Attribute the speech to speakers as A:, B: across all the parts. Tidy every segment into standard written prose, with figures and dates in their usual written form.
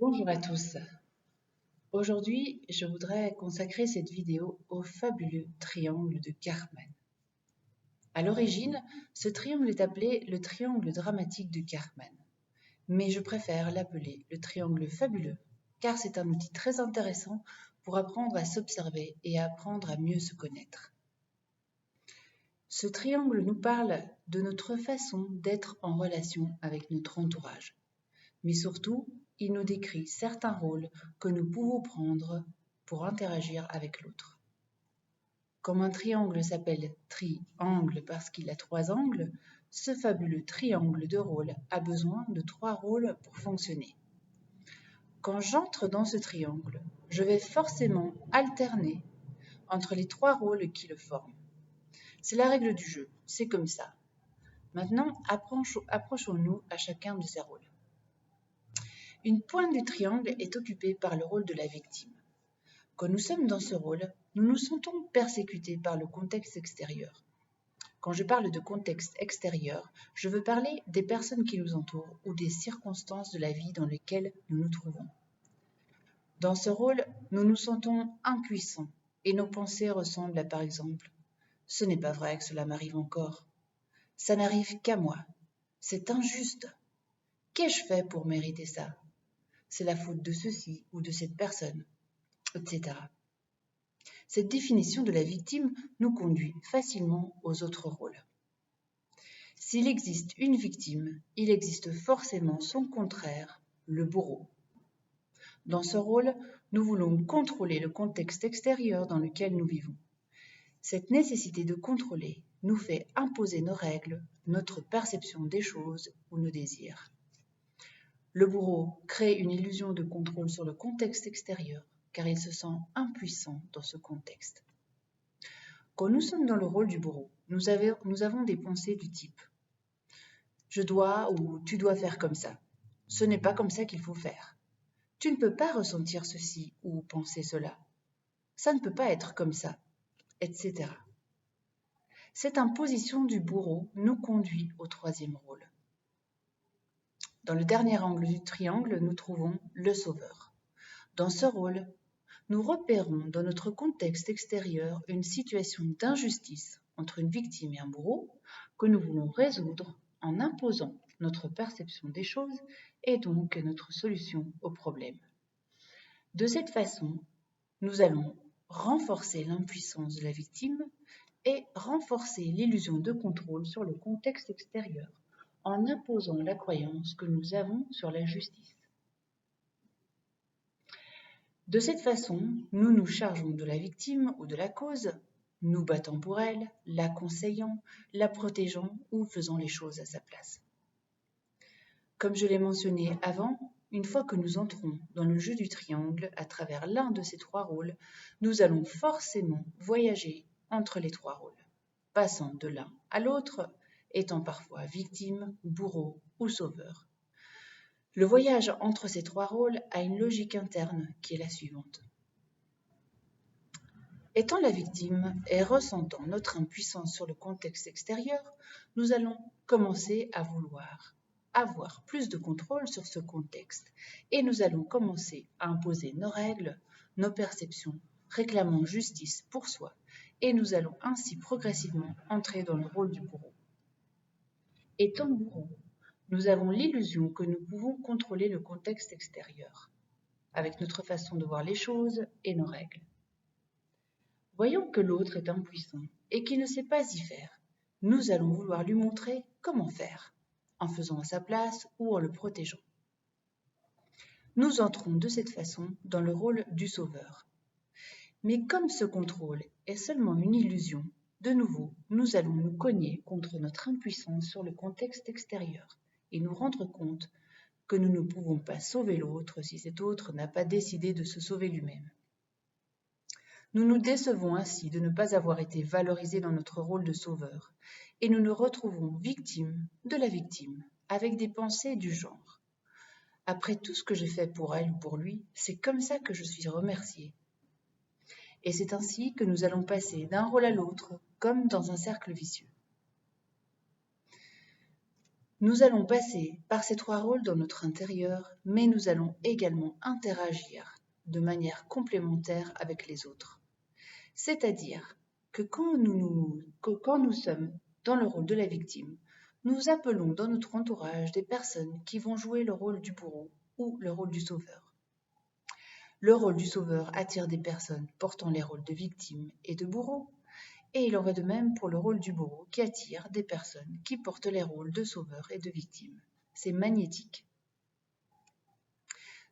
A: Bonjour à tous. Aujourd'hui, je voudrais consacrer cette vidéo au fabuleux triangle de Karpman. À l'origine, ce triangle est appelé le triangle dramatique de Karpman, mais je préfère l'appeler le triangle fabuleux, car c'est un outil très intéressant pour apprendre à s'observer et à apprendre à mieux se connaître. Ce triangle nous parle de notre façon d'être en relation avec notre entourage, mais surtout, il nous décrit certains rôles que nous pouvons prendre pour interagir avec l'autre. Comme un triangle s'appelle triangle parce qu'il a 3 angles, ce fabuleux triangle de rôle a besoin de 3 rôles pour fonctionner. Quand j'entre dans ce triangle, je vais forcément alterner entre les 3 rôles qui le forment. C'est la règle du jeu, c'est comme ça. Maintenant, approchons-nous à chacun de ces rôles. Une pointe du triangle est occupée par le rôle de la victime. Quand nous sommes dans ce rôle, nous nous sentons persécutés par le contexte extérieur. Quand je parle de contexte extérieur, je veux parler des personnes qui nous entourent ou des circonstances de la vie dans lesquelles nous nous trouvons. Dans ce rôle, nous nous sentons impuissants et nos pensées ressemblent à par exemple « Ce n'est pas vrai que cela m'arrive encore. Ça n'arrive qu'à moi. C'est injuste. Qu'ai-je fait pour mériter ça ? C'est la faute de ceci ou de cette personne, etc. » Cette définition de la victime nous conduit facilement aux autres rôles. S'il existe une victime, il existe forcément son contraire, le bourreau. Dans ce rôle, nous voulons contrôler le contexte extérieur dans lequel nous vivons. Cette nécessité de contrôler nous fait imposer nos règles, notre perception des choses ou nos désirs. Le bourreau crée une illusion de contrôle sur le contexte extérieur, car il se sent impuissant dans ce contexte. Quand nous sommes dans le rôle du bourreau, nous avons des pensées du type « je dois » ou « tu dois faire comme ça ». Ce n'est pas comme ça qu'il faut faire. Tu ne peux pas ressentir ceci ou penser cela. Ça ne peut pas être comme ça, etc. Cette imposition du bourreau nous conduit au 3e rôle. Dans le dernier angle du triangle, nous trouvons le sauveur. Dans ce rôle, nous repérons dans notre contexte extérieur une situation d'injustice entre une victime et un bourreau que nous voulons résoudre en imposant notre perception des choses et donc notre solution au problème. De cette façon, nous allons renforcer l'impuissance de la victime et renforcer l'illusion de contrôle sur le contexte extérieur en imposant la croyance que nous avons sur la justice. De cette façon, nous nous chargeons de la victime ou de la cause, nous battons pour elle, la conseillant, la protégeant ou faisant les choses à sa place. Comme je l'ai mentionné avant, une fois que nous entrons dans le jeu du triangle à travers l'un de ces 3 rôles, nous allons forcément voyager entre les 3 rôles, passant de l'un à l'autre, étant parfois victime, bourreau ou sauveur. Le voyage entre ces 3 rôles a une logique interne qui est la suivante. Étant la victime et ressentant notre impuissance sur le contexte extérieur, nous allons commencer à vouloir avoir plus de contrôle sur ce contexte et nous allons commencer à imposer nos règles, nos perceptions, réclamant justice pour soi et nous allons ainsi progressivement entrer dans le rôle du bourreau. Étant bourreau, nous avons l'illusion que nous pouvons contrôler le contexte extérieur, avec notre façon de voir les choses et nos règles. Voyant que l'autre est impuissant et qu'il ne sait pas y faire, nous allons vouloir lui montrer comment faire, en faisant à sa place ou en le protégeant. Nous entrons de cette façon dans le rôle du sauveur. Mais comme ce contrôle est seulement une illusion, de nouveau, nous allons nous cogner contre notre impuissance sur le contexte extérieur et nous rendre compte que nous ne pouvons pas sauver l'autre si cet autre n'a pas décidé de se sauver lui-même. Nous nous décevons ainsi de ne pas avoir été valorisés dans notre rôle de sauveur et nous nous retrouvons victimes de la victime avec des pensées du genre « Après tout ce que j'ai fait pour elle ou pour lui, c'est comme ça que je suis remerciée. » Et c'est ainsi que nous allons passer d'un rôle à l'autre comme dans un cercle vicieux. Nous allons passer par ces trois rôles dans notre intérieur, mais nous allons également interagir de manière complémentaire avec les autres. C'est-à-dire que quand nous sommes dans le rôle de la victime, nous appelons dans notre entourage des personnes qui vont jouer le rôle du bourreau ou le rôle du sauveur. Le rôle du sauveur attire des personnes portant les rôles de victime et de bourreau, et il en va de même pour le rôle du bourreau qui attire des personnes qui portent les rôles de sauveur et de victime. C'est magnétique.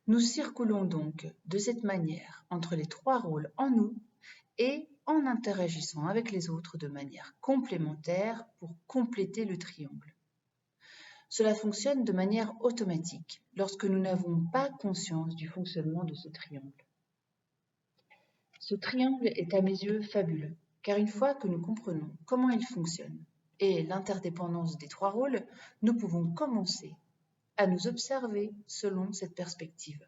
A: Nous circulons donc de cette manière entre les trois rôles en nous et en interagissant avec les autres de manière complémentaire pour compléter le triangle. Cela fonctionne de manière automatique lorsque nous n'avons pas conscience du fonctionnement de ce triangle. Ce triangle est à mes yeux fabuleux, car une fois que nous comprenons comment il fonctionne et l'interdépendance des trois rôles, nous pouvons commencer à nous observer selon cette perspective.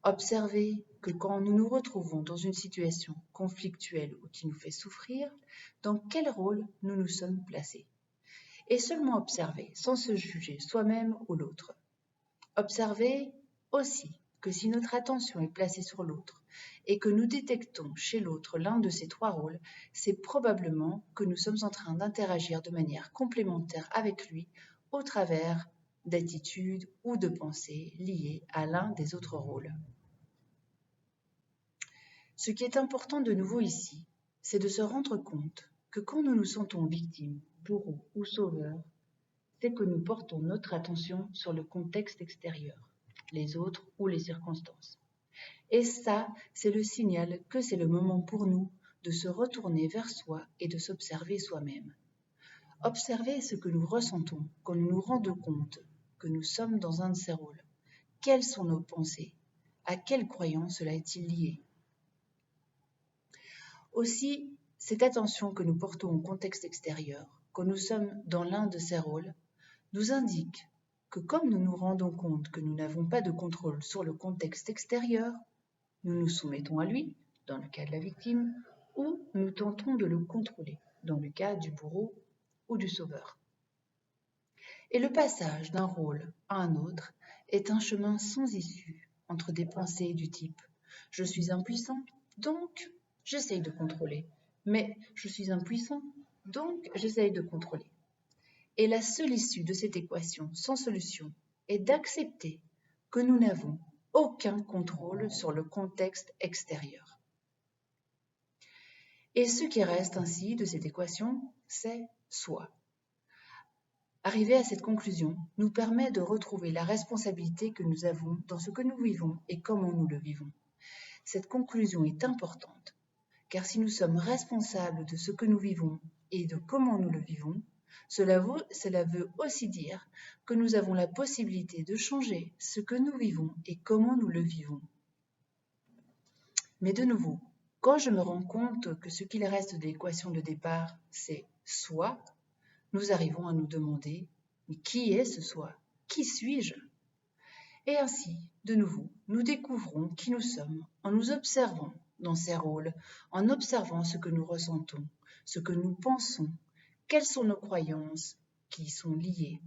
A: Observer que quand nous nous retrouvons dans une situation conflictuelle ou qui nous fait souffrir, dans quel rôle nous nous sommes placés. Et seulement observer, sans se juger soi-même ou l'autre. Observer aussi que si notre attention est placée sur l'autre et que nous détectons chez l'autre l'un de ces trois rôles, c'est probablement que nous sommes en train d'interagir de manière complémentaire avec lui au travers d'attitudes ou de pensées liées à l'un des autres rôles. Ce qui est important de nouveau ici, c'est de se rendre compte que quand nous nous sentons victimes, bourreaux ou sauveurs, c'est que nous portons notre attention sur le contexte extérieur, les autres ou les circonstances. Et ça, c'est le signal que c'est le moment pour nous de se retourner vers soi et de s'observer soi-même. Observer ce que nous ressentons quand nous nous rendons compte que nous sommes dans un de ces rôles. Quelles sont nos pensées? À quelle croyance cela est-il lié? Aussi, cette attention que nous portons au contexte extérieur, quand nous sommes dans l'un de ces rôles, nous indique que comme nous nous rendons compte que nous n'avons pas de contrôle sur le contexte extérieur, nous nous soumettons à lui, dans le cas de la victime, ou nous tentons de le contrôler, dans le cas du bourreau ou du sauveur. Et le passage d'un rôle à un autre est un chemin sans issue entre des pensées du type « je suis impuissant, donc j'essaye de contrôler », mais « je suis impuissant, donc j'essaye de contrôler ». Et la seule issue de cette équation sans solution est d'accepter que nous n'avons aucun contrôle sur le contexte extérieur. Et ce qui reste ainsi de cette équation, c'est soi. Arriver à cette conclusion nous permet de retrouver la responsabilité que nous avons dans ce que nous vivons et comment nous le vivons. Cette conclusion est importante, car si nous sommes responsables de ce que nous vivons et de comment nous le vivons, cela veut aussi dire que nous avons la possibilité de changer ce que nous vivons et comment nous le vivons. Mais de nouveau, quand je me rends compte que ce qu'il reste de l'équation de départ, c'est soi, nous arrivons à nous demander « mais qui est ce soi? Qui suis-je » Et ainsi, de nouveau, nous découvrons qui nous sommes en nous observant dans ces rôles, en observant ce que nous ressentons, ce que nous pensons, quelles sont nos croyances qui y sont liées.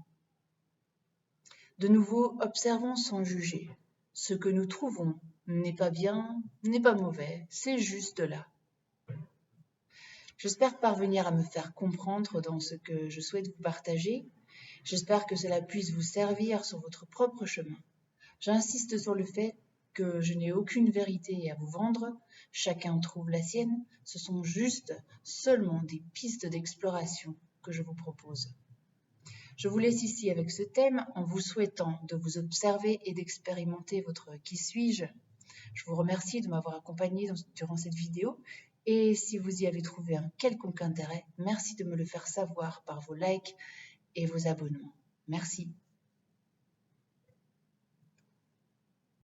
A: De nouveau, observons sans juger. Ce que nous trouvons n'est pas bien, n'est pas mauvais, c'est juste là. J'espère parvenir à me faire comprendre dans ce que je souhaite vous partager. J'espère que cela puisse vous servir sur votre propre chemin. J'insiste sur le fait que je n'ai aucune vérité à vous vendre, chacun trouve la sienne, ce sont juste seulement des pistes d'exploration que je vous propose. Je vous laisse ici avec ce thème en vous souhaitant de vous observer et d'expérimenter votre « qui suis-je ». Je vous remercie de m'avoir accompagné durant cette vidéo et si vous y avez trouvé un quelconque intérêt, merci de me le faire savoir par vos likes et vos abonnements. Merci.